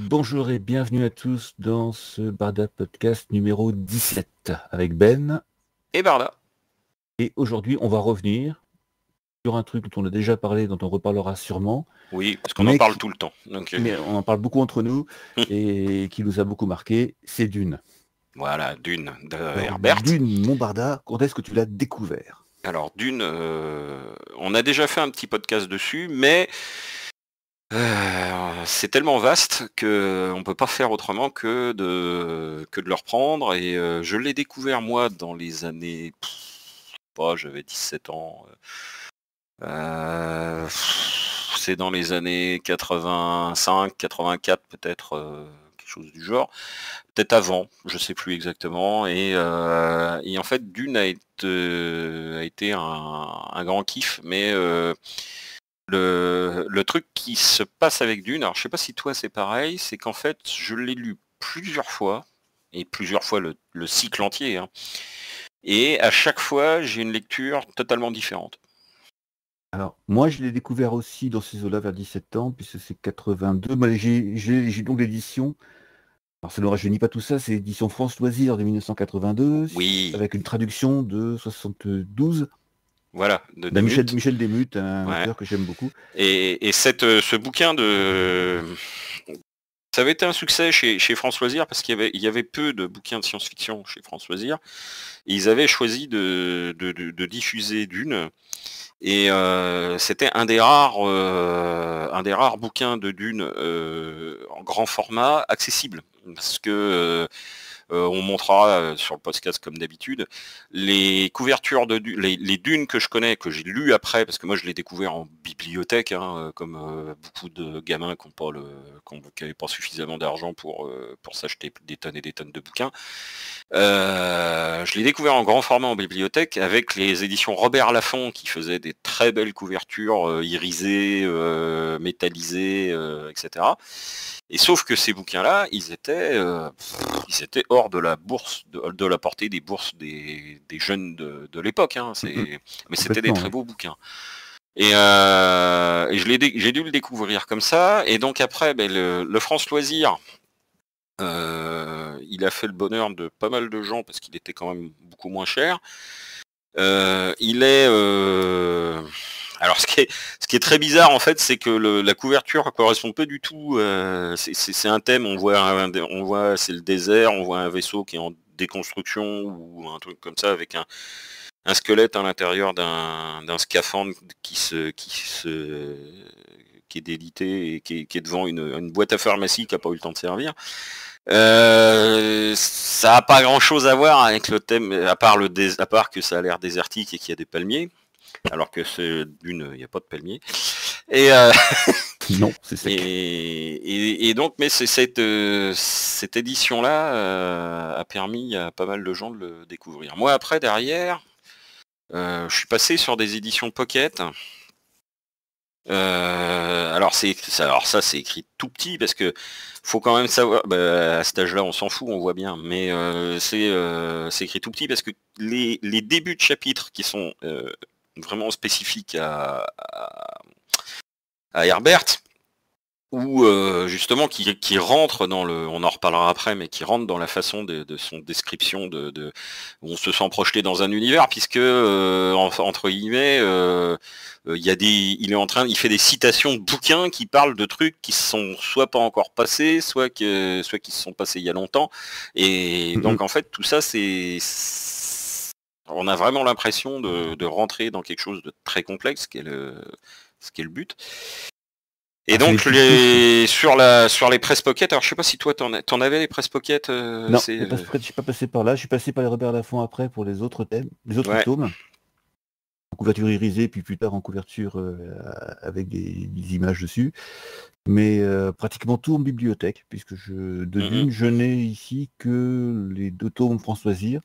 Bonjour et bienvenue à tous dans ce Barda Podcast numéro 17 avec Ben. Et Barda. Et aujourd'hui, on va revenir sur un truc dont on a déjà parlé, dont on reparlera sûrement. Oui, parce qu'on en parle tout le temps. Donc, Mais on en parle beaucoup entre nous et qui nous a beaucoup marqué, c'est Dune. Voilà, Dune de Alors, Herbert. Dune, mon Barda, quand est-ce que tu l'as découvert? Alors Dune, on a déjà fait un petit podcast dessus, mais c'est tellement vaste qu'on ne peut pas faire autrement que de le reprendre. Et je l'ai découvert moi dans les années... j'avais 17 ans. C'est dans les années 85, 84 peut-être, quelque chose du genre. Peut-être avant, je sais plus exactement. Et en fait, Dune a été un grand kiff, mais le truc qui se passe avec Dune, alors je sais pas si toi c'est pareil, c'est qu'en fait, je l'ai lu plusieurs fois, et plusieurs fois le cycle entier, hein. Et à chaque fois, j'ai une lecture totalement différente. Alors, moi, je l'ai découvert aussi dans ces eaux-là vers 17 ans, puisque c'est 82. Moi, j'ai donc l'édition. Alors, ça ne rajeunit pas tout ça, c'est l'édition France Loisirs de 1982, Oui, avec une traduction de 72. voilà, de Michel Demuth. Demuth, un Ouais. auteur que j'aime beaucoup. Et ce bouquin ça avait été un succès chez France Loisirs parce qu'il y avait peu de bouquins de science-fiction chez France Loisirs. Et ils avaient choisi de diffuser Dune. Et c'était un des rares bouquins de Dune en grand format accessible. Parce que on montrera sur le podcast comme d'habitude les couvertures les dunes que je connais, que j'ai lues après, parce que moi je l'ai découvert en bibliothèque, hein, comme beaucoup de gamins qui n'avaient pas suffisamment d'argent pour s'acheter des tonnes et des tonnes de bouquins. Je l'ai découvert en grand format en bibliothèque avec les éditions Robert Laffont qui faisaient des très belles couvertures irisées, métallisées, etc. Et sauf que ces bouquins-là, ils étaient hors de la bourse, de la portée des bourses des jeunes de l'époque, hein. Mais c'était des Complètement, très ouais. beaux bouquins. Et j'ai dû le découvrir comme ça. Et donc après, le France Loisirs, il a fait le bonheur de pas mal de gens parce qu'il était quand même beaucoup moins cher. Il est alors ce qui est très bizarre en fait, c'est que la couverture correspond pas du tout. C'est un thème, on voit c'est le désert, on voit un vaisseau qui est en déconstruction ou un truc comme ça avec un squelette à l'intérieur d'un scaphandre qui est délité et qui est devant une boîte à pharmacie qui n'a pas eu le temps de servir. Ça n'a pas grand chose à voir avec le thème, à part que ça a l'air désertique et qu'il y a des palmiers, alors que c'est il n'y a pas de palmiers. Et, Non, c'est sec. et donc, mais cette édition-là a permis à pas mal de gens de le découvrir. Moi, après, derrière, je suis passé sur des éditions Pocket. Alors ça c'est écrit tout petit parce que faut quand même savoir, à cet âge-là on s'en fout, on voit bien, mais c'est écrit tout petit parce que les débuts de chapitres qui sont vraiment spécifiques à Herbert, ou justement qui rentre on en reparlera après, mais qui rentre dans la façon de son description où on se sent projeté dans un univers, puisque entre guillemets, il fait des citations de bouquins qui parlent de trucs qui sont soit pas encore passés, soit qui se sont passés il y a longtemps, et donc en fait tout ça on a vraiment l'impression de rentrer dans quelque chose de très complexe, ce qui est le but. Et donc sur les press pocket, alors je sais pas si toi t'en avais les press pocket. Non, je suis pas passé par là. Je suis passé par les Robert Laffont après pour les autres thèmes, les autres Ouais. tomes. En couverture irisée, puis plus tard en couverture avec des images dessus. Mais pratiquement tout en bibliothèque, puisque de Dune, je n'ai ici que les 2 tomes France Loisirs,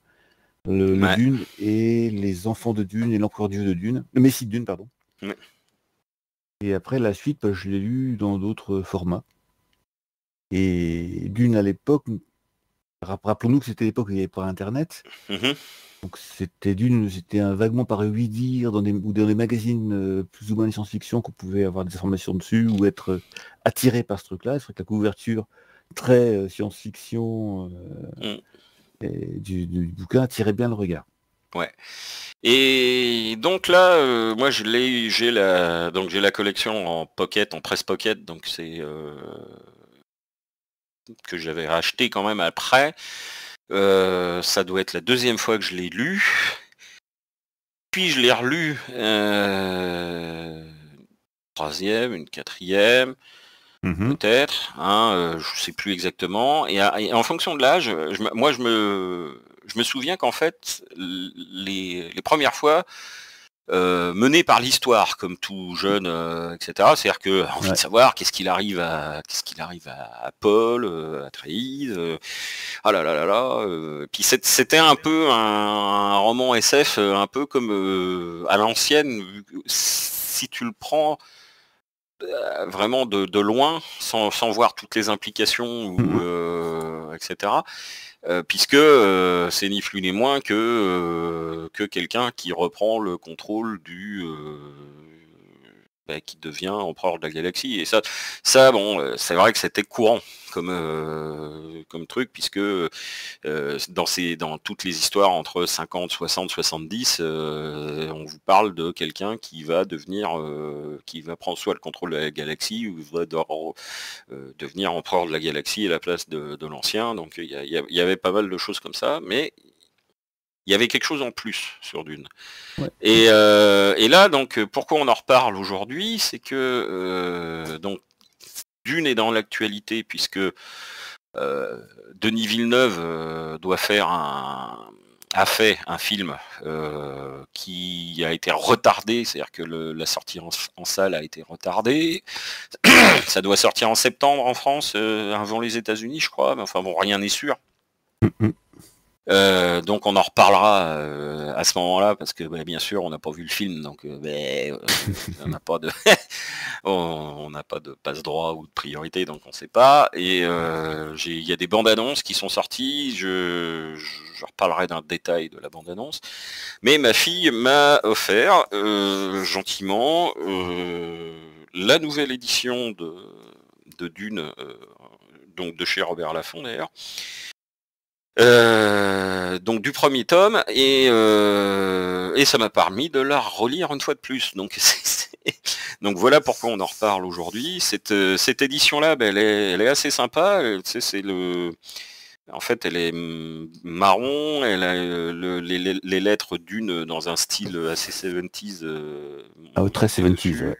le Ouais. Dune et les Enfants de Dune et l'Empereur du jeu de Dune, le Messie de Dune, pardon. Ouais. Et après, la suite, je l'ai lu dans d'autres formats. Et Dune, à l'époque, rappelons-nous que c'était l'époque où il n'y avait pas Internet. Donc c'était un vaguement paru oui dire ou dans des magazines plus ou moins de science-fiction qu'on pouvait avoir des informations dessus ou être attiré par ce truc-là. C'est vrai que la couverture très science-fiction du bouquin attirait bien le regard. Ouais. Et donc là, moi j'ai la collection en pocket, en presse pocket, donc c'est que j'avais racheté quand même après. Ça doit être la deuxième fois que je l'ai lu. Puis je l'ai relu troisième, une quatrième, peut-être, je sais plus exactement. Et en fonction de l'âge, je me souviens qu'en fait, les premières fois, mené par l'histoire, comme tout jeune, etc. C'est-à-dire que envie de savoir qu'est-ce qu'il arrive à Paul, à Atreides, ah là là là là. Puis c'était un peu un roman SF, un peu comme à l'ancienne, si tu le prends vraiment de loin, sans voir toutes les implications, etc. Puisque c'est ni plus ni moins que quelqu'un qui reprend le contrôle qui devient empereur de la galaxie. Et ça bon, c'est vrai que c'était courant comme truc, puisque dans toutes les histoires entre 50, 60, 70, on vous parle de quelqu'un qui va prendre soit le contrôle de la galaxie, ou va devenir empereur de la galaxie à la place de l'ancien. Donc il y avait pas mal de choses comme ça, mais il y avait quelque chose en plus sur Dune. Ouais. Et là, donc, pourquoi on en reparle aujourd'hui, c'est que donc Dune est dans l'actualité, puisque Denis Villeneuve a fait un film qui a été retardé, c'est-à-dire que la sortie en salle a été retardée. Ça doit sortir en septembre en France, avant les États-Unis, je crois, mais enfin bon, rien n'est sûr. Donc on en reparlera à ce moment-là, parce que bien sûr on n'a pas vu le film, donc on n'a pas de on n'a pas de passe-droit ou de priorité, donc on sait pas. Et il y a des bandes annonces qui sont sorties, je reparlerai d'un détail de la bande annonce, mais ma fille m'a offert gentiment la nouvelle édition de Dune, donc de chez Robert Laffont d'ailleurs. Donc du premier tome, et ça m'a permis de la relire une fois de plus. Donc donc voilà pourquoi on en reparle aujourd'hui. Cette édition-là, elle est assez sympa. En fait, elle est marron. Elle a les lettres Dune dans un style assez 70s. Très 70s. Ouais.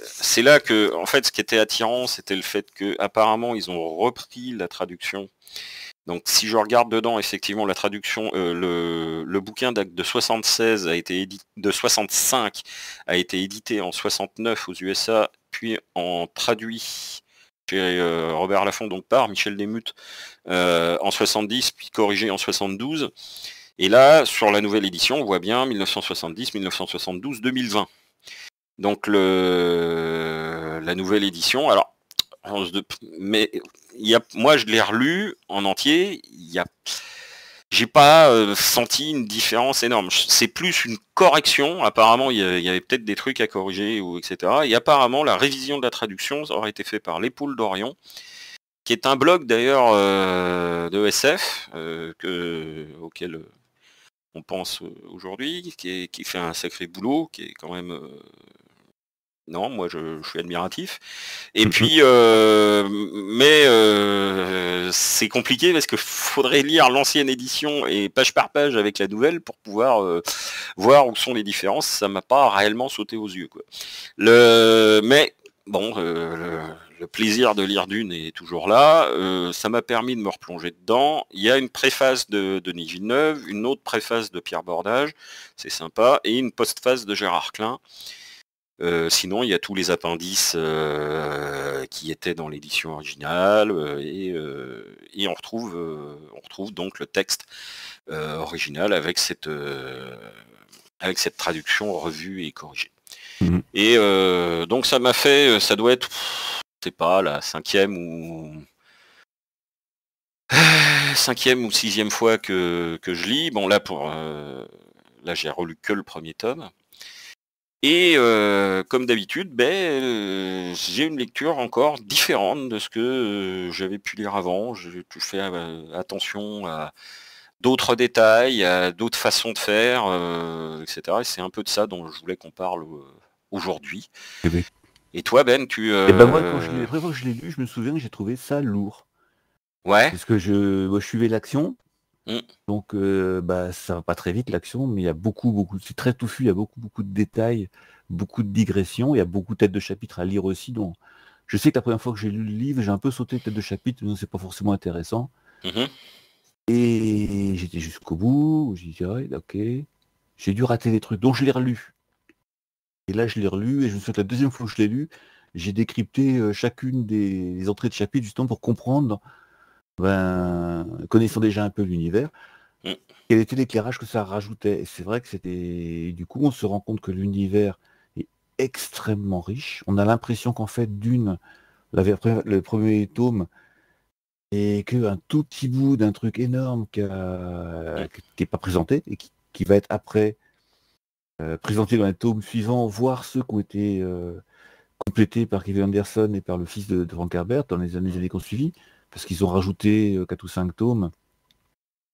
C'est là que, en fait, ce qui était attirant, c'était le fait que apparemment ils ont repris la traduction. Donc, si je regarde dedans, effectivement, la traduction, le bouquin de 76 de 65 a été édité en 69 aux USA, puis en traduit chez Robert Laffont, donc par Michel Desmut, en 70, puis corrigé en 72. Et là, sur la nouvelle édition, on voit bien 1970, 1972, 2020. Donc la nouvelle édition, alors, mais moi je l'ai relu en entier, j'ai pas senti une différence énorme. C'est plus une correction. Apparemment, il y avait peut-être des trucs à corriger, etc. Et apparemment, la révision de la traduction, ça aurait été fait par l'Épaule d'Orion, qui est un blog d'ailleurs de SF auquel on pense aujourd'hui, qui fait un sacré boulot, qui est quand même... Non, moi je suis admiratif. Et puis, c'est compliqué parce que faudrait lire l'ancienne édition et page par page avec la nouvelle pour pouvoir voir où sont les différences. Ça m'a pas réellement sauté aux yeux, quoi. Mais bon, le plaisir de lire Dune est toujours là. Ça m'a permis de me replonger dedans. Il y a une préface de Denis Villeneuve, une autre préface de Pierre Bordage, c'est sympa, et une postface de Gérard Klein. Sinon, il y a tous les appendices qui étaient dans l'édition originale, et on retrouve donc le texte original avec cette traduction revue et corrigée. Et donc ça doit être, je sais pas, la 5e ou 5e ou 6e fois que je lis. Bon, là, là j'ai relu que le premier tome. Et comme d'habitude, j'ai une lecture encore différente de ce que j'avais pu lire avant. J'ai fait attention à d'autres détails, à d'autres façons de faire, etc. Et c'est un peu de ça dont je voulais qu'on parle aujourd'hui. Et toi, Ben, moi, la première fois que je l'ai lu, je me souviens que j'ai trouvé ça lourd. Ouais. Parce que je suivais l'action. Donc ça va pas très vite l'action, mais il y a beaucoup, c'est très touffu, il y a beaucoup de détails, beaucoup de digressions, il y a beaucoup de têtes de chapitres à lire aussi. Donc je sais que la première fois que j'ai lu le livre, j'ai un peu sauté tête de chapitre, mais c'est pas forcément intéressant. Et j'étais jusqu'au bout, j'ai dit ok, j'ai dû rater des trucs, donc je l'ai relu. Et là je l'ai relu, et je me souviens que la deuxième fois que je l'ai lu, j'ai décrypté chacune des entrées de chapitre justement pour comprendre, connaissant déjà un peu l'univers, quel était l'éclairage que ça rajoutait. Et c'est vrai que c'était... Du coup, on se rend compte que l'univers est extrêmement riche. On a l'impression qu'en fait, le premier tome est qu'un tout petit bout d'un truc énorme qui n'est pas présenté et qui va être après présenté dans un tome suivant, voire ceux qui ont été complétés par Kevin Anderson et par le fils de Frank Herbert dans les années qui ont suivi, parce qu'ils ont rajouté 4 ou 5 tomes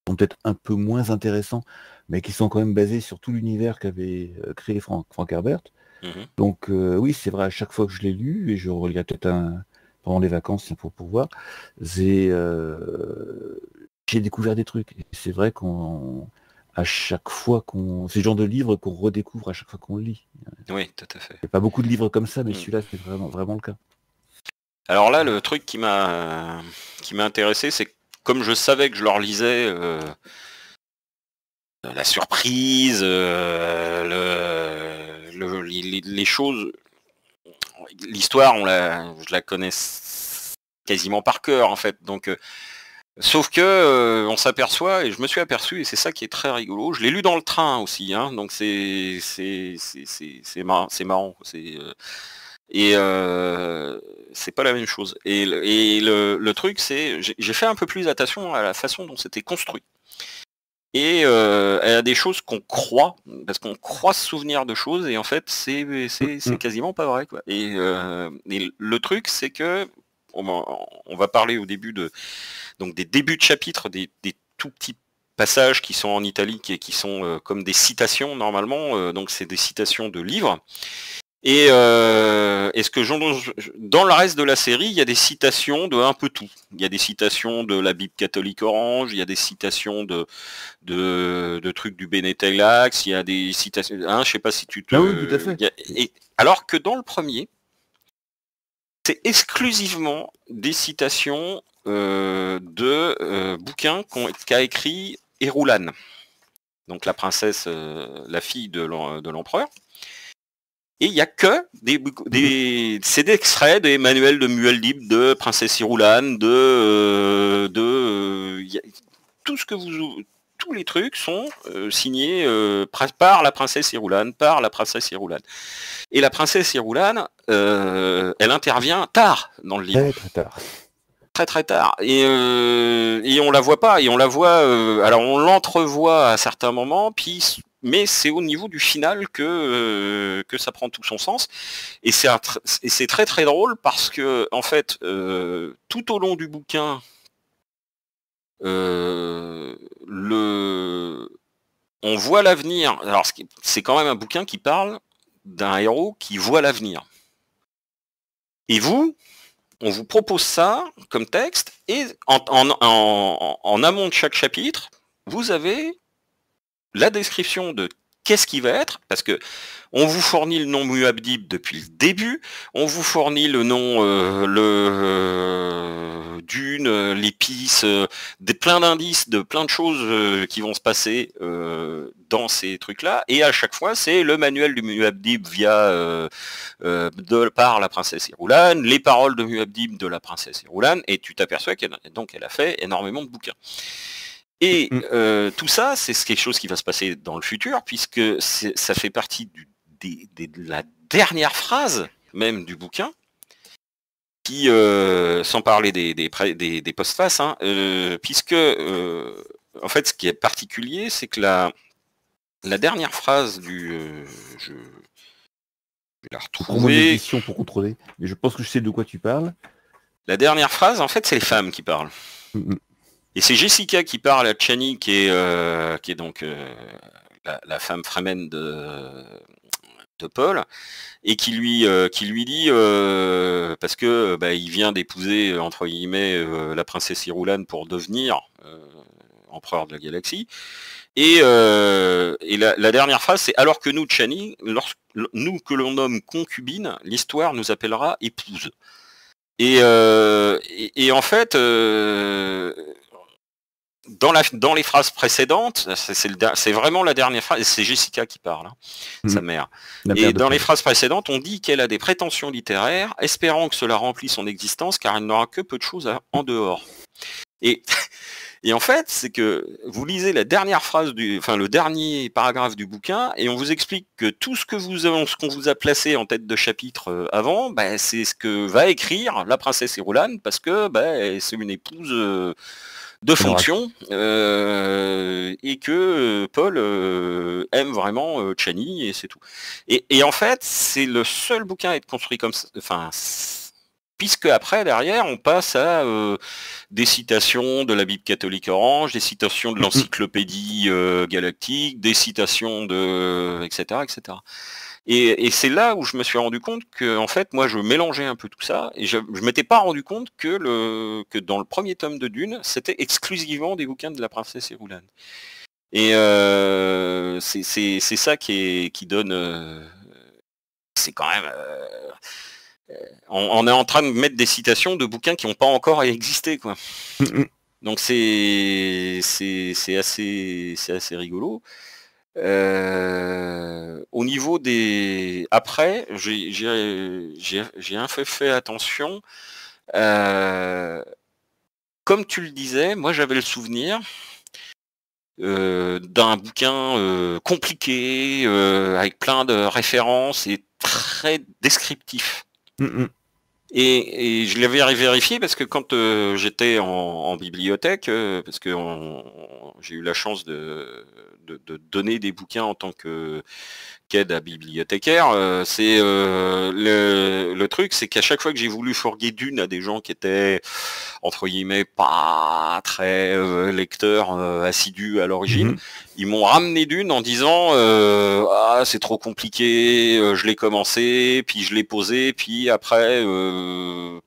sont peut-être un peu moins intéressants, mais qui sont quand même basés sur tout l'univers qu'avait créé Frank Herbert. Donc oui, c'est vrai, à chaque fois que je l'ai lu, et je regarde peut-être pendant les vacances pour voir, j'ai découvert des trucs. Et c'est vrai à chaque fois c'est le genre de livre qu'on redécouvre à chaque fois qu'on le lit. Oui, tout à fait. Il n'y a pas beaucoup de livres comme ça, mais celui-là, c'est vraiment le cas. Alors là, le truc qui m'a intéressé, c'est que comme je savais que je leur lisais la surprise, les choses, l'histoire, je la connais quasiment par cœur en fait. Donc, sauf que on s'aperçoit, et je me suis aperçu, et c'est ça qui est très rigolo. Je l'ai lu dans le train aussi, hein, donc c'est marrant. Et c'est pas la même chose. Et le truc, c'est j'ai fait un peu plus attention à la façon dont c'était construit. Et à des choses qu'on croit, parce qu'on croit se souvenir de choses, et en fait c'est quasiment pas vrai, quoi. Et le truc, c'est que on va parler au début donc des débuts de chapitre, des tout petits passages qui sont en italique et qui sont comme des citations normalement, donc c'est des citations de livres. Et est-ce que dans le reste de la série, il y a des citations de un peu tout. Il y a des citations de la Bible catholique orange, il y a des citations de trucs du Benetelax, il y a des citations. Hein, je sais pas si tu te. Ah oui, tout à fait. Alors que dans le premier, c'est exclusivement des citations de bouquins qu'a écrit Héroulane, donc la princesse, la fille de l'empereur. Et il n'y a que c'est des extraits des manuels de Muad'Dib, de Princesse Irulan, tout ce que tous les trucs sont signés par la princesse Irulan, Et la princesse Irulan, elle intervient tard dans le livre. Très tard. Très tard. Et on la voit pas. Et on la voit. Alors on l'entrevoit à certains moments, mais c'est au niveau du final que ça prend tout son sens. Et c'est très très drôle parce que en fait, tout au long du bouquin, on voit l'avenir. Alors c'est quand même un bouquin qui parle d'un héros qui voit l'avenir. Et on vous propose ça comme texte, et en amont de chaque chapitre, vous avez la description de qu'est-ce qui va être, parce que on vous fournit le nom Muad'Dib depuis le début, on vous fournit le nom, Dune, l'épice, plein d'indices, de plein de choses qui vont se passer dans ces trucs-là, et à chaque fois, c'est le manuel du Muad'Dib par la princesse Irulan, les paroles de Muad'Dib de la princesse Irulan, et tu t'aperçois qu'elle a fait énormément de bouquins. Et tout ça, c'est quelque chose qui va se passer dans le futur, puisque ça fait partie de la dernière phrase même du bouquin, qui, sans parler des postfaces, hein, puisque en fait, ce qui est particulier, c'est que la dernière phrase je vais la Prends mon retrouver. édition pour contrôler, mais je pense que je sais de quoi tu parles. La dernière phrase, en fait, c'est les femmes qui parlent. Et c'est Jessica qui parle à Chani, qui est donc la femme Fremen de Paul, et qui lui dit parce que il vient d'épouser entre guillemets la princesse Irulan pour devenir empereur de la galaxie. Et la dernière phrase, c'est alors que nous, Chani, nous que l'on nomme concubine, l'histoire nous appellera épouse. Et en fait, dans les phrases précédentes, c'est vraiment la dernière phrase, et c'est Jessica qui parle, hein, sa mère. Et dans les phrases précédentes, on dit qu'elle a des prétentions littéraires, espérant que cela remplisse son existence, car elle n'aura que peu de choses en dehors. Et en fait, c'est que vous lisez la dernière phrase le dernier paragraphe du bouquin, et on vous explique que tout ce qu'on vous a placé en tête de chapitre avant, c'est ce que va écrire la princesse Irulan, parce que c'est une épouse de fonction, et que Paul aime vraiment Chani, et c'est tout. Et en fait, c'est le seul bouquin à être construit comme ça, puisque après, derrière, on passe à des citations de la Bible catholique orange, des citations de l'encyclopédie galactique, des citations etc., etc. Et c'est là où je me suis rendu compte que, en fait, moi, je mélangeais un peu tout ça, et je m'étais pas rendu compte que dans le premier tome de Dune, c'était exclusivement des bouquins de la princesse Irulan. Et c'est ça qui donne... c'est quand même... on est en train de mettre des citations de bouquins qui n'ont pas encore existé, quoi. Donc c'est assez rigolo. Au niveau des... Après, j'ai un peu fait attention. Comme tu le disais, moi j'avais le souvenir d'un bouquin compliqué, avec plein de références et très descriptif. Et je l'avais vérifié parce que quand j'étais en bibliothèque, parce que j'ai eu la chance de donner des bouquins en tant qu'aide à bibliothécaire, le truc, c'est qu'à chaque fois que j'ai voulu fourguer Dune à des gens qui étaient entre guillemets pas très lecteurs assidus à l'origine, ils m'ont ramené Dune en disant c'est trop compliqué, je l'ai commencé, puis je l'ai posé, puis après je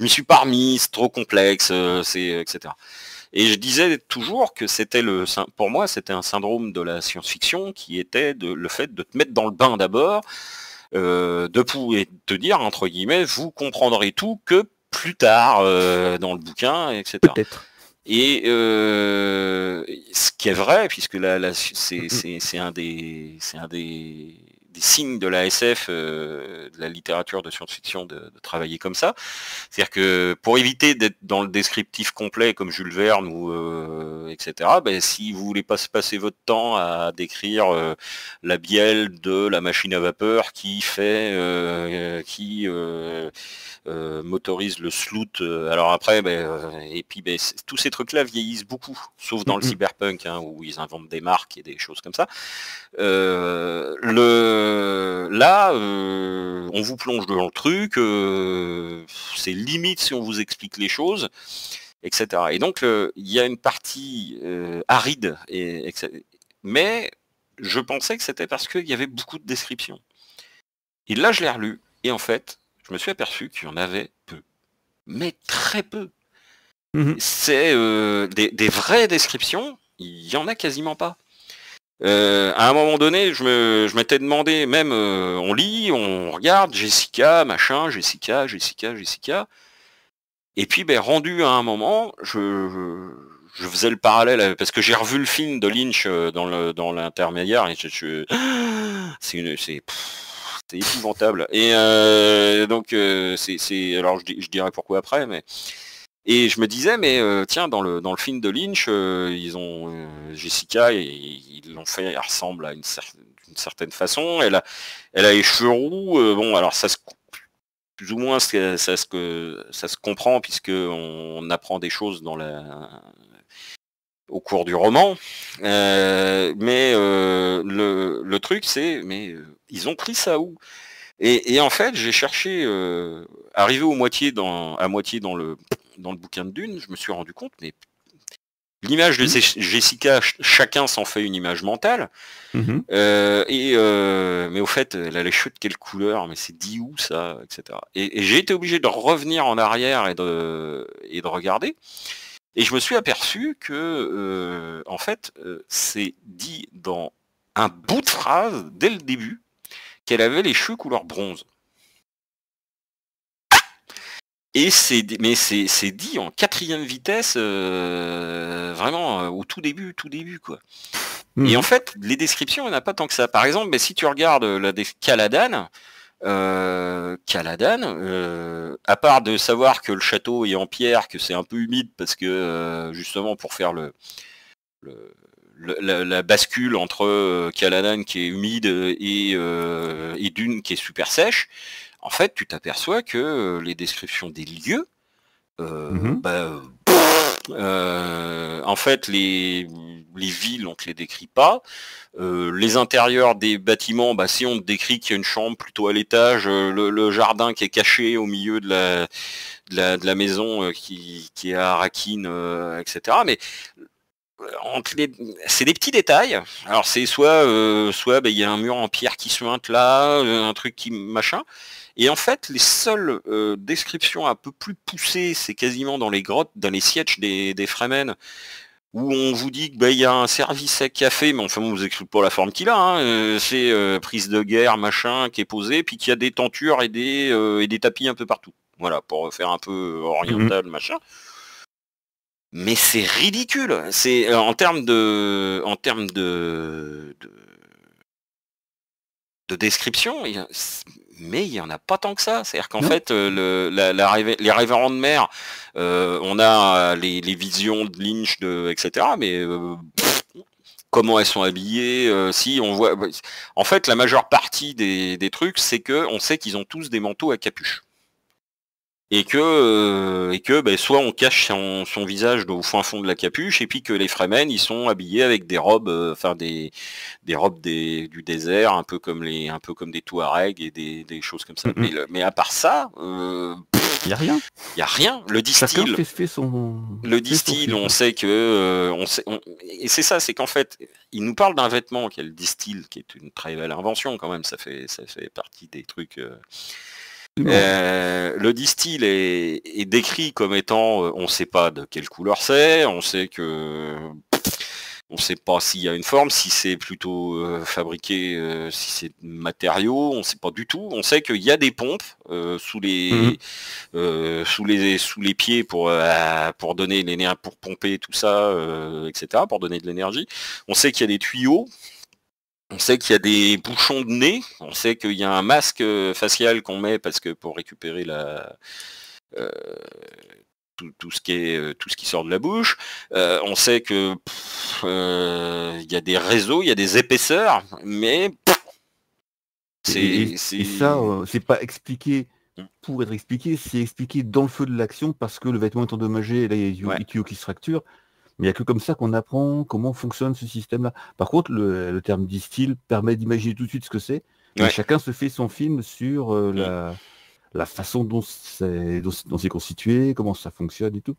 m'y suis pas remis, c'est trop complexe, etc. Et je disais toujours que pour moi, c'était un syndrome de la science-fiction qui était le fait de te mettre dans le bain d'abord, et te dire, entre guillemets, vous comprendrez tout que plus tard dans le bouquin, etc. Peut-être. Et ce qui est vrai, puisque c'est un des signes de la SF, de la littérature de science-fiction, de travailler comme ça. C'est-à-dire que pour éviter d'être dans le descriptif complet comme Jules Verne ou etc., si vous voulez pas se passer votre temps à décrire la bielle de la machine à vapeur qui motorise le sloot, alors après et puis tous ces trucs là vieillissent beaucoup, sauf dans le cyberpunk, hein, où ils inventent des marques et des choses comme ça. On vous plonge dans le truc, c'est limite si on vous explique les choses, etc. Et donc il y a une partie aride, mais je pensais que c'était parce qu'il y avait beaucoup de descriptions. Et là je l'ai relu, et en fait je me suis aperçu qu'il y en avait peu, mais très peu. C'est des vraies descriptions, il y en a quasiment pas. À un moment donné, je m'étais demandé, même on lit, on regarde Jessica, machin, Jessica, et puis rendu à un moment, je faisais le parallèle, parce que j'ai revu le film de Lynch dans l'intermédiaire, et c'est épouvantable. Et donc alors je dirais pourquoi après, mais et je me disais, mais tiens, dans le film de Lynch, ils ont Jessica, et ils l'ont fait, elle ressemble à d'une certaine façon. Elle a les cheveux roux. Bon, alors ça se plus ou moins ça se comprend puisque on apprend des choses au cours du roman. Mais le truc c'est, mais ils ont pris ça où? Et en fait, j'ai cherché, arrivé à moitié dans le bouquin de Dune, je me suis rendu compte, mais l'image de Jessica, chacun s'en fait une image mentale. Mais au fait, elle a les cheveux de quelle couleur? Mais c'est dit où ça, etc. Et j'ai été obligé de revenir en arrière et de regarder. Et je me suis aperçu que, en fait, c'est dit dans un bout de phrase dès le début qu'elle avait les cheveux couleur bronze. Et c'est dit en 4e vitesse, vraiment au tout début quoi. Et en fait, les descriptions, il n'y en a pas tant que ça. Par exemple, mais si tu regardes Caladan, à part de savoir que le château est en pierre, que c'est un peu humide parce que justement pour faire la bascule entre Caladan qui est humide et Dune qui est super sèche, en fait, tu t'aperçois que les descriptions des lieux, en fait, les villes, on te les décrit pas. Les intérieurs des bâtiments, si on te décrit qu'il y a une chambre plutôt à l'étage, le jardin qui est caché au milieu de la maison qui est à Arrakeen, etc. Mais c'est des petits détails. Alors c'est soit il y a un mur en pierre qui suinte là, un truc qui machin. Et en fait, les seules descriptions un peu plus poussées, c'est quasiment dans les grottes, dans les sièges des Fremen, où on vous dit que il y a un service à café, mais enfin on vous explique pas la forme qu'il a. Hein. C'est prise de guerre, machin, qui est posé, puis qu'il y a des tentures et des tapis un peu partout. Voilà, pour faire un peu oriental, machin. Mais c'est ridicule. C'est en termes de description, mais il n'y en a pas tant que ça. C'est-à-dire qu'en fait, les révérends de mer, on a les visions de Lynch, etc. Mais comment elles sont habillées, si on voit. En fait, la majeure partie des trucs, c'est que on sait qu'ils ont tous des manteaux à capuche. Et que soit on cache son visage au fin fond de la capuche, et puis que les Fremen ils sont habillés avec des robes, des robes du désert, un peu comme des Touaregs et des choses comme ça. Mais à part ça, il y a rien. Il y a rien. Le distil. On sait que et c'est ça, c'est qu'en fait, il nous parle d'un vêtement qui est le distil, qui est une très belle invention quand même. Ça fait partie des trucs. Le distil est décrit comme étant, on ne sait pas de quelle couleur c'est, on sait on ne sait pas s'il y a une forme, si c'est plutôt fabriqué, si c'est matériaux, on ne sait pas du tout. On sait qu'il y a des pompes sous les pieds pour donner l'énergie, pour pomper tout ça, etc., pour donner de l'énergie. On sait qu'il y a des tuyaux. On sait qu'il y a des bouchons de nez, on sait qu'il y a un masque facial qu'on met parce que pour récupérer tout ce qui sort de la bouche. On sait que il y a des réseaux, il y a des épaisseurs, mais et ça, c'est pas expliqué pour être expliqué, c'est expliqué dans le feu de l'action parce que le vêtement est endommagé, et là il y a des tuyaux qui se fracturent. Mais il n'y a que comme ça qu'on apprend comment fonctionne ce système-là. Par contre, le terme distil permet d'imaginer tout de suite ce que c'est. Et chacun se fait son film sur la façon dont c'est constitué, comment ça fonctionne et tout.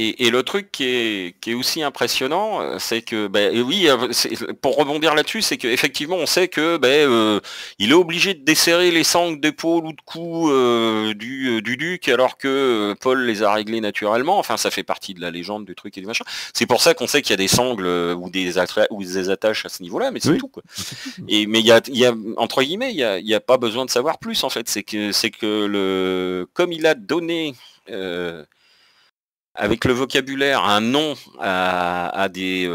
Et le truc qui est aussi impressionnant, c'est que, pour rebondir là-dessus, c'est qu'effectivement, on sait que il est obligé de desserrer les sangles d'épaule ou de cou du duc, alors que Paul les a réglés naturellement. Enfin, ça fait partie de la légende du truc et du machin. C'est pour ça qu'on sait qu'il y a des sangles ou des attaches à ce niveau-là, mais c'est tout, quoi. Mais il y a entre guillemets, il y a pas besoin de savoir plus en fait. C'est que comme il a donné avec le vocabulaire un nom à des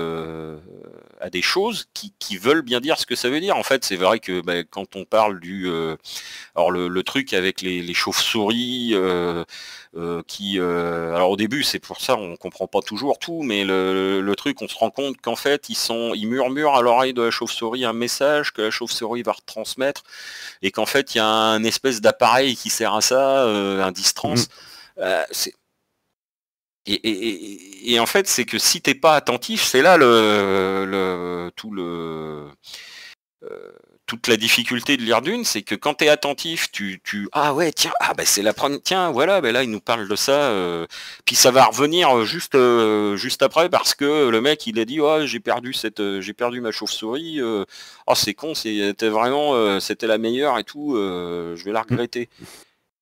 à des choses qui veulent bien dire ce que ça veut dire. En fait, c'est vrai que quand on parle alors le truc avec les chauves-souris alors au début, c'est pour ça on comprend pas toujours tout, mais le truc, on se rend compte qu'en fait ils murmurent à l'oreille de la chauve-souris un message que la chauve-souris va retransmettre, et qu'en fait il y a un espèce d'appareil qui sert à ça, un distrans. Et en fait, c'est que si t'es pas attentif, c'est là toute la difficulté de lire Dune, c'est que quand t'es attentif, ah ouais, tiens, c'est la première, tiens, voilà, là il nous parle de ça, puis ça va revenir juste après, parce que le mec il a dit, oh, j'ai perdu ma chauve-souris, oh c'est con, c'était vraiment, c'était la meilleure et tout, je vais la regretter.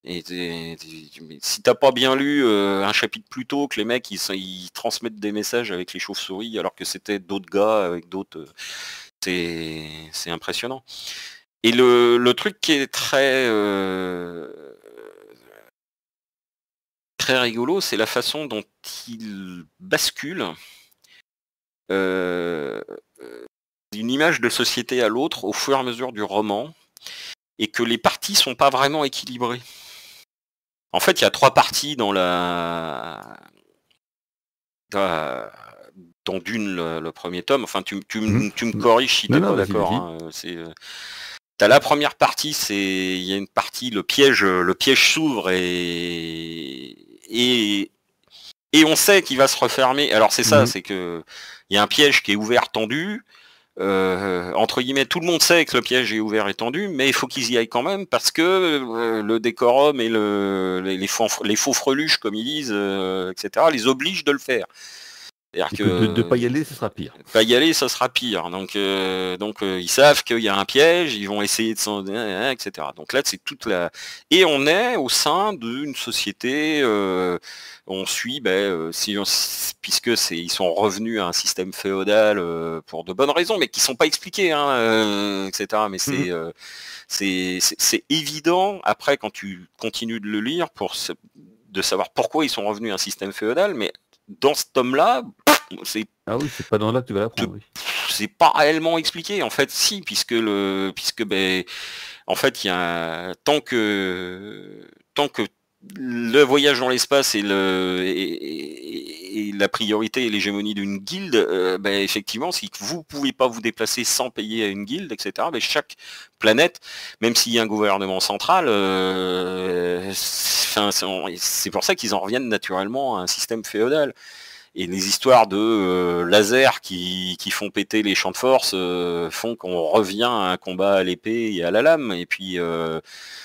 Et si t'as pas bien lu un chapitre plus tôt, que les mecs ils transmettent des messages avec les chauves-souris alors que c'était d'autres gars avec d'autres, c'est impressionnant. Et le truc qui est très très rigolo, c'est la façon dont il bascule d'une image de société à l'autre au fur et à mesure du roman, et que les parties sont pas vraiment équilibrées. En fait, il y a 3 parties dans Dune, le premier tome. Enfin, tu me corriges si t'es pas d'accord. Hein. T'as la première partie, il y a une partie, le piège s'ouvre et on sait qu'il va se refermer. Alors c'est ça, c'est que il y a un piège qui est ouvert, tendu. Entre guillemets, tout le monde sait que le piège est ouvert et tendu, mais il faut qu'ils y aillent quand même, parce que le décorum et les faux freluches, comme ils disent, etc., les obligent de le faire. C'est-à-dire que de pas y aller, ce sera pire. Pas y aller, ça sera pire. Donc ils savent qu'il y a un piège, ils vont essayer de s'en, etc. Donc là, c'est toute la. Et on est au sein d'une société. On suit, puisque ils sont revenus à un système féodal pour de bonnes raisons, mais qui sont pas expliquées, etc. Mais c'est évident après quand tu continues de le lire de savoir pourquoi ils sont revenus à un système féodal, mais dans ce tome-là, c'est pas dans là que tu vas l'apprendre. Oui. C'est pas réellement expliqué. En fait, si, puisque en fait, il y a tant que le voyage dans l'espace et la priorité et l'hégémonie d'une guilde, effectivement, si vous pouvez pas vous déplacer sans payer à une guilde, etc. Chaque planète, même s'il y a un gouvernement central, c'est pour ça qu'ils en reviennent naturellement à un système féodal. Et les histoires de lasers qui font péter les champs de force font qu'on revient à un combat à l'épée et à la lame. Et puis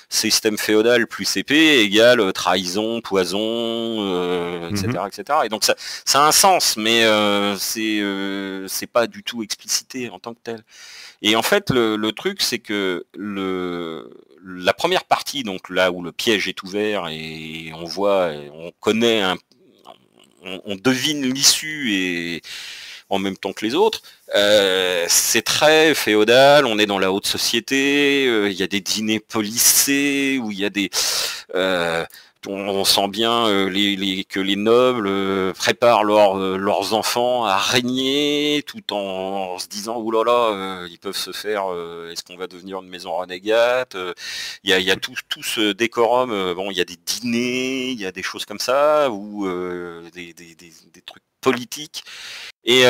système féodal plus épée égale trahison, poison, etc., etc. Et donc ça a un sens, mais c'est pas du tout explicité en tant que tel. Et en fait, le truc, c'est que la première partie, donc là où le piège est ouvert et on connaît on devine l'issue et en même temps que les autres, c'est très féodal, on est dans la haute société, il y a des dîners policés, où il y a des... on sent bien que les nobles préparent leurs enfants à régner, tout en se disant oulala, ils peuvent se faire, est-ce qu'on va devenir une maison renégate, il y a tout ce décorum, il y a des dîners, il y a des choses comme ça, ou des trucs politiques, et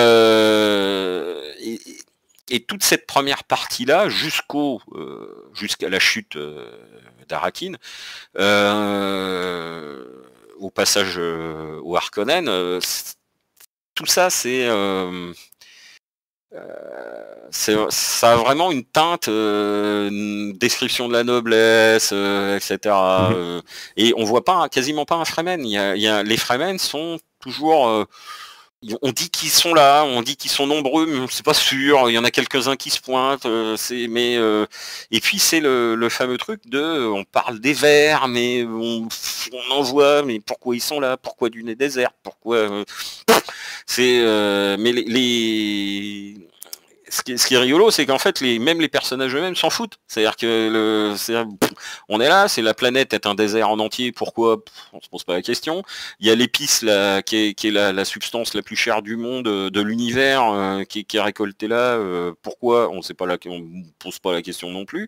toute cette première partie-là, jusqu'à la chute d'Arakin, au passage au Harkonnen, tout ça, ça a vraiment une teinte, une description de la noblesse, etc. Et on voit quasiment pas un Fremen. Les Fremen sont toujours... on dit qu'ils sont là, on dit qu'ils sont nombreux, mais c'est pas sûr. Il y en a quelques-uns qui se pointent. Et puis c'est le fameux truc on parle des Verts, mais on en voit, mais pourquoi ils sont là? Pourquoi du nez désert? Pourquoi mais ce qui est rigolo, c'est qu'en fait, même les personnages eux-mêmes s'en foutent. C'est-à-dire que on est là, c'est la planète est un désert en entier. Pourquoi? On se pose pas la question. Il y a l'épice là, qui est la substance la plus chère du monde, de l'univers, qui est récoltée là. Pourquoi? On pose pas la question non plus.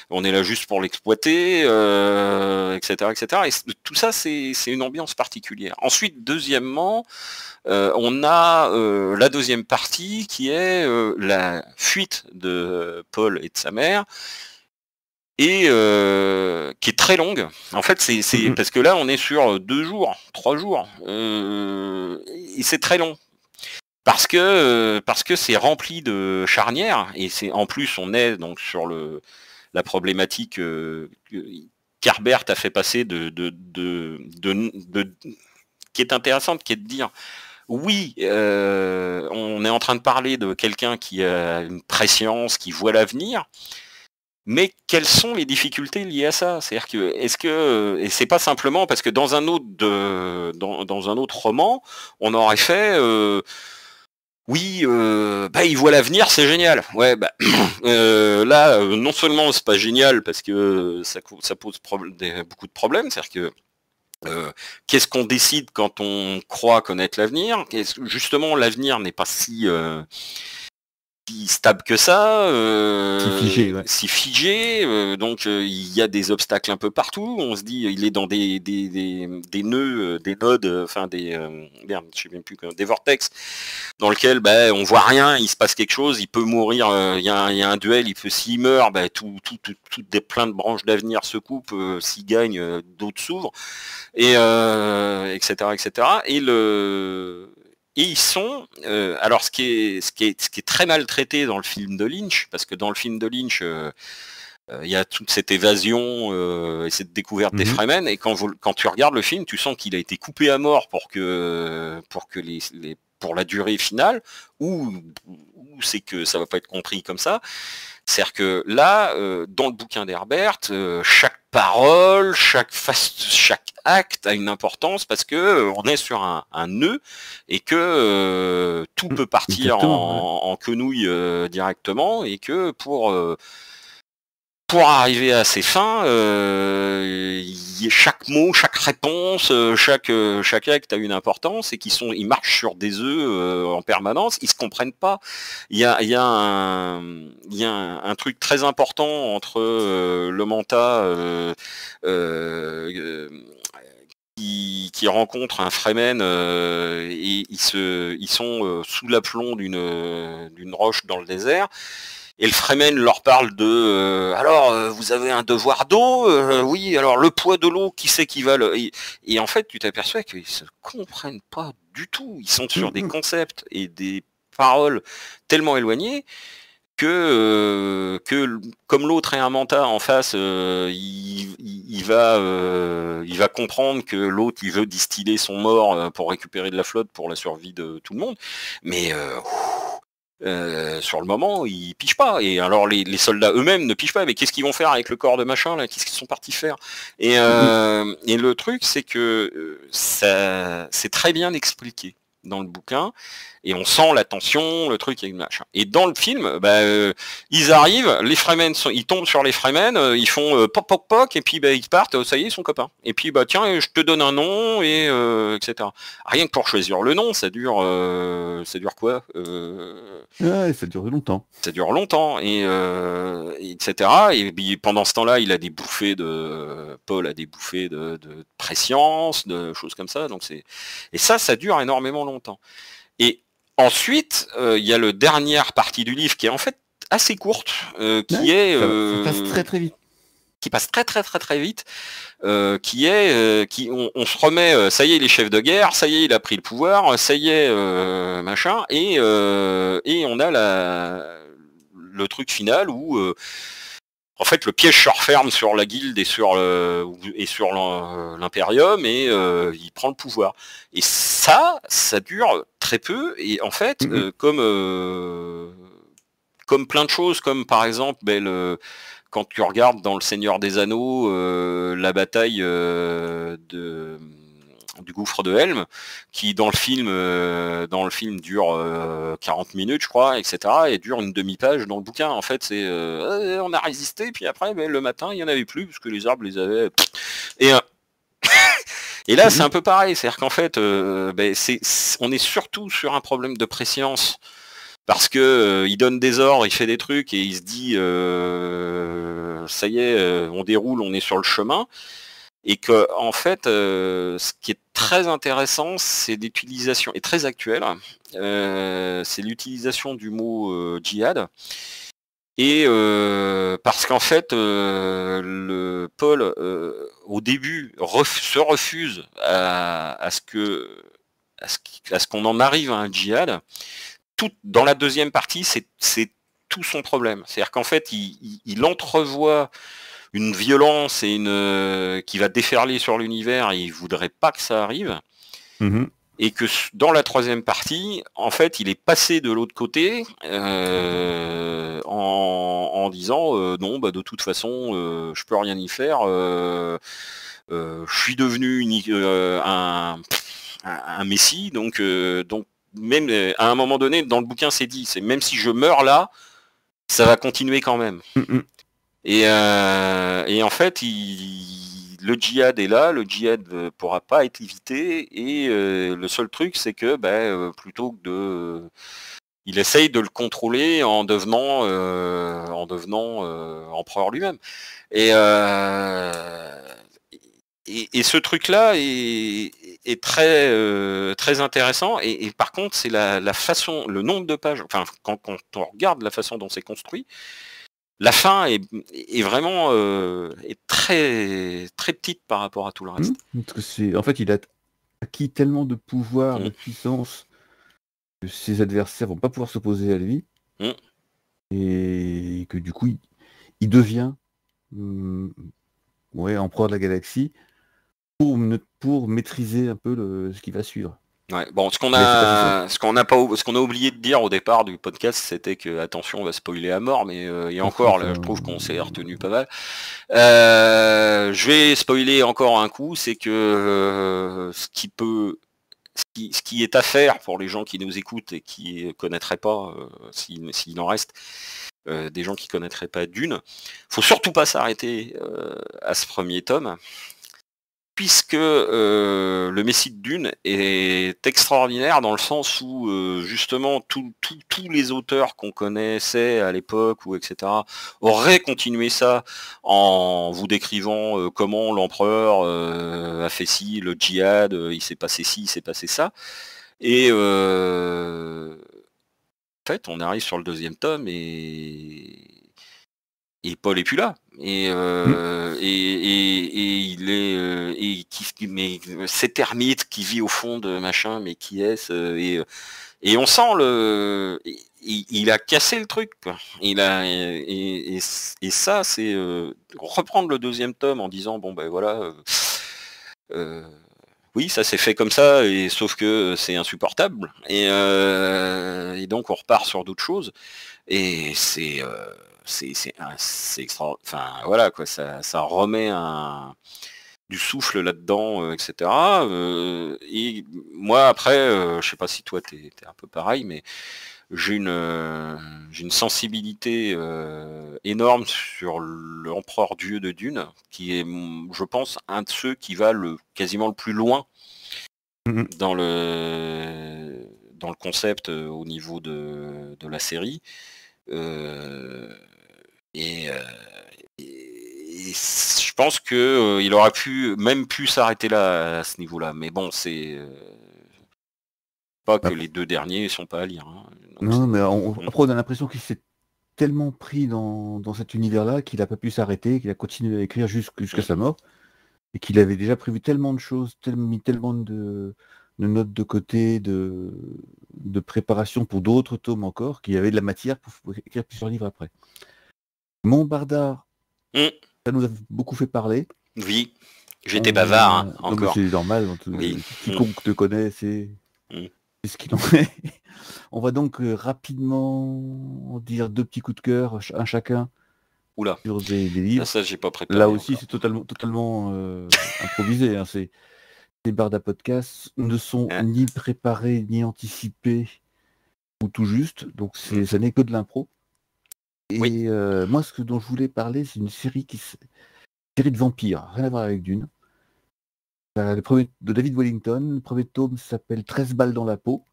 On est là juste pour l'exploiter, etc., etc. Et tout ça, c'est une ambiance particulière. Ensuite, deuxièmement, on a la deuxième partie qui est la fuite de Paul et de sa mère, et qui est très longue. En fait, c'est parce que là, on est sur 2 jours, 3 jours, et c'est très long. Parce que c'est rempli de charnières, et c'est en plus on est donc sur la problématique qu'Herbert a fait passer qui est intéressante, qui est de dire oui, on est en train de parler de quelqu'un qui a une préscience, qui voit l'avenir, mais quelles sont les difficultés liées à ça? C'est-à-dire que et c'est pas simplement parce que dans un autre roman, on aurait fait oui, il voit l'avenir, c'est génial. Ouais, là, non seulement c'est pas génial parce que ça pose beaucoup de problèmes, c'est-à-dire que qu'est-ce qu'on décide quand on croit connaître l'avenir? Justement, l'avenir n'est pas si stable que ça, si figé, donc il y a des obstacles un peu partout. On se dit, il est dans des nœuds, des nodes, enfin je sais même plus, des vortex, dans lequel on voit rien, il se passe quelque chose, il peut mourir, il y a un duel, s'il meurt, plein de branches d'avenir se coupent, s'il gagne, d'autres s'ouvrent, et etc., etc. Et ils sont, alors ce qui est très mal traité dans le film de Lynch, parce que dans le film de Lynch, il y a toute cette évasion et cette découverte des Fremen, et quand tu regardes le film, tu sens qu'il a été coupé à mort pour la durée finale, ou c'est que ça va pas être compris comme ça. C'est-à-dire que là, dans le bouquin d'Herbert, chaque parole, chaque acte a une importance, parce que on est sur un nœud, et que tout peut partir en quenouille directement, et que pour arriver à ses fins, chaque mot, chaque réponse, chaque acte a une importance, et ils marchent sur des œufs en permanence. Ils se comprennent pas. Il y a un truc très important entre le Manta qui rencontre un Fremen, et ils sont sous l'aplomb d'une roche dans le désert. Et le Fremen leur parle de alors vous avez un devoir d'eau, oui, alors le poids de l'eau, qui c'est qui va et en fait tu t'aperçois qu'ils se comprennent pas du tout. Ils sont sur des concepts et des paroles tellement éloignés que comme l'autre est un Manta en face, il va comprendre que l'autre il veut distiller son mort pour récupérer de la flotte pour la survie de tout le monde, mais sur le moment, ils pigent pas. Et alors les soldats eux-mêmes ne pigent pas. Mais qu'est-ce qu'ils vont faire avec le corps de machin là? Qu'est-ce qu'ils sont partis faire? Et le truc, c'est que ça, c'est très bien expliqué dans le bouquin, et on sent la tension, le truc et machin. Et dans le film, ils arrivent, les Fremen ils tombent sur les Fremen, ils font poc poc poc, et puis ils partent, ça y est, ils sont copains. Et puis tiens, je te donne un nom, et etc. Rien que pour choisir le nom, ça dure quoi? Ouais, ça dure longtemps. Ça dure longtemps, et etc. Et puis pendant ce temps-là, Paul a des bouffées de prescience, de choses comme ça. Donc et ça dure énormément longtemps. Et ensuite, il y a la dernière partie du livre qui est en fait assez courte, ça passe très très vite. Qui passe très très très très vite, on se remet, ça y est, les chefs de guerre, ça y est, il a pris le pouvoir, ça y est, machin, et on a le truc final où en fait le piège se referme sur la guilde et sur l'impérium, et il prend le pouvoir. Et ça dure très peu, et en fait comme plein de choses, comme par exemple quand tu regardes dans Le Seigneur des Anneaux, la bataille du gouffre de Helm, qui dans le film dure 40 minutes, je crois, etc., et dure une demi-page dans le bouquin. En fait, c'est on a résisté, puis après, le matin, il n'y en avait plus, parce que les arbres les avaient... Et, et là, c'est un peu pareil, c'est-à-dire qu'en fait, on est surtout sur un problème de préscience, parce que il donne des ordres, il fait des trucs, et il se dit, ça y est, on déroule, on est sur le chemin. Et que en fait, ce qui est très intéressant, c'est l'utilisation, et très actuel, c'est l'utilisation du mot djihad. Et parce qu'en fait, le Paul, au début, se refuse à ce qu'on en arrive à un djihad. Tout, dans la deuxième partie, c'est tout son problème. C'est-à-dire qu'en fait, il entrevoit une violence et qui va déferler sur l'univers, et il voudrait pas que ça arrive. Et que dans la troisième partie, en fait, il est passé de l'autre côté en disant non, de toute façon, je peux rien y faire. Je suis devenu un messie, donc même à un moment donné, dans le bouquin, c'est dit, c'est même si je meurs là, ça va continuer quand même. Et en fait, le djihad est là, le djihad ne pourra pas être évité, et le seul truc, c'est que plutôt que il essaye de le contrôler en devenant empereur lui-même. Et ce truc-là est très très intéressant. Et par contre, c'est la façon, le nombre de pages. Enfin, quand on regarde la façon dont c'est construit. La fin est vraiment est très très petite par rapport à tout le reste. Parce que en fait, il a acquis tellement de pouvoir, de puissance, que ses adversaires vont pas pouvoir s'opposer à lui, et que du coup, il devient empereur de la galaxie pour maîtriser un peu ce qui va suivre. Ouais, bon, ce qu'on a oublié de dire au départ du podcast, c'était que attention, on va spoiler à mort, mais et encore, là, je trouve qu'on s'est retenu pas mal. Je vais spoiler encore un coup, c'est que ce qui est à faire pour les gens qui nous écoutent et qui connaîtraient pas, s'il en reste, des gens qui connaîtraient pas Dune, faut surtout pas s'arrêter à ce premier tome. Puisque le Messie de Dune est extraordinaire dans le sens où justement tous les auteurs qu'on connaissait à l'époque ou etc. auraient continué ça en vous décrivant comment l'empereur a fait ci, le djihad, il s'est passé ci, il s'est passé ça. Et en fait, on arrive sur le deuxième tome et Paul est plus là. Et il est mais cet ermite qui vit au fond de machin, mais qui est-ce, et on sent il a cassé le truc, quoi. Et ça, c'est reprendre le deuxième tome en disant bon voilà, oui, ça s'est fait comme ça, et sauf que c'est insupportable, et donc on repart sur d'autres choses, et c'est extra. Enfin voilà quoi, ça remet du souffle là-dedans, etc. Et moi après, je sais pas si toi t'es un peu pareil, mais j'ai une sensibilité énorme sur l'empereur Dieu de Dune, qui est, je pense, un de ceux qui va quasiment le plus loin dans le concept au niveau de la série. Et je pense que il aurait même pu s'arrêter là à ce niveau-là. Mais bon, c'est pas que les deux derniers sont pas à lire. Hein. Non, mais après on a l'impression qu'il s'est tellement pris dans cet univers-là qu'il a pas pu s'arrêter, qu'il a continué à écrire jusqu'à sa mort, et qu'il avait déjà prévu tellement de choses, mis tellement de notes de côté, de préparation pour d'autres tomes encore, qu'il y avait de la matière pour écrire plusieurs livres après. Montbardard, ça nous a beaucoup fait parler. Oui, j'étais bavard encore. C'est normal, quiconque te connaît, c'est ce qu'il en est. On va donc rapidement dire deux petits coups de cœur, un chacun. Oula. Sur des livres. Ça, j'ai pas préparé. Là aussi, c'est totalement improvisé. Hein, les Barda Podcasts ne sont ni préparés ni anticipés ou tout juste, donc ça n'est que de l'impro. Et moi, dont je voulais parler, c'est une série série de vampires, rien à voir avec Dune. Le premier de David Wellington, le premier tome s'appelle 13 balles dans la peau.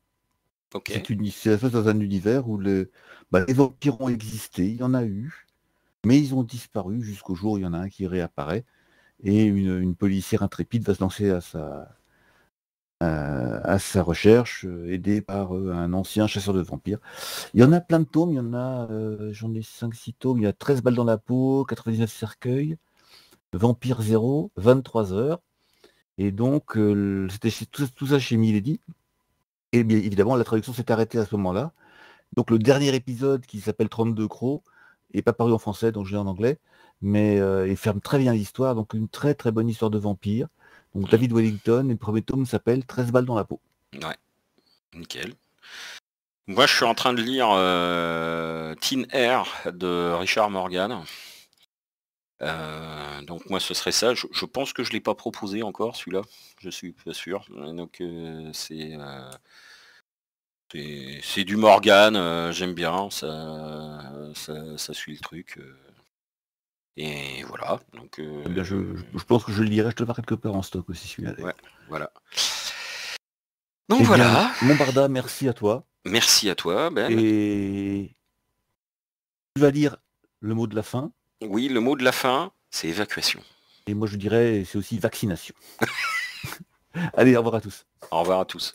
Okay. C'est dans un univers où les vampires ont existé, il y en a eu, mais ils ont disparu jusqu'au jour où il y en a un qui réapparaît. Et une policière intrépide va se lancer à sa recherche, aidée par un ancien chasseur de vampires. Il y en a plein de tomes, il y en a, j'en ai 5-6 tomes, il y a 13 balles dans la peau, 99 cercueils, Vampire 0, 23 heures. Et donc, c'était tout ça chez Milady. Et bien évidemment, la traduction s'est arrêtée à ce moment-là. Donc le dernier épisode, qui s'appelle 32 Crocs, n'est pas paru en français, donc je l'ai en anglais, mais il ferme très bien l'histoire, donc une très très bonne histoire de vampire. Donc David Wellington, et le premier tome s'appelle 13 balles dans la peau. Ouais, nickel. Moi, je suis en train de lire Teen Air de Richard Morgan. Donc moi, ce serait ça. Je pense que je l'ai pas proposé encore, celui-là. Je suis pas sûr. Donc c'est du Morgan. J'aime bien. Ça suit le truc. Et voilà. Donc, Eh bien, je pense que je le lirai. Je te le vois quelque part en stock aussi, celui-là. Ouais, voilà. Donc Eh voilà. Bien, mon Barda, merci à toi. Merci à toi, Ben. Et tu vas lire le mot de la fin. Oui, le mot de la fin, c'est évacuation. Et moi, je dirais, c'est aussi vaccination. Allez, au revoir à tous. Au revoir à tous.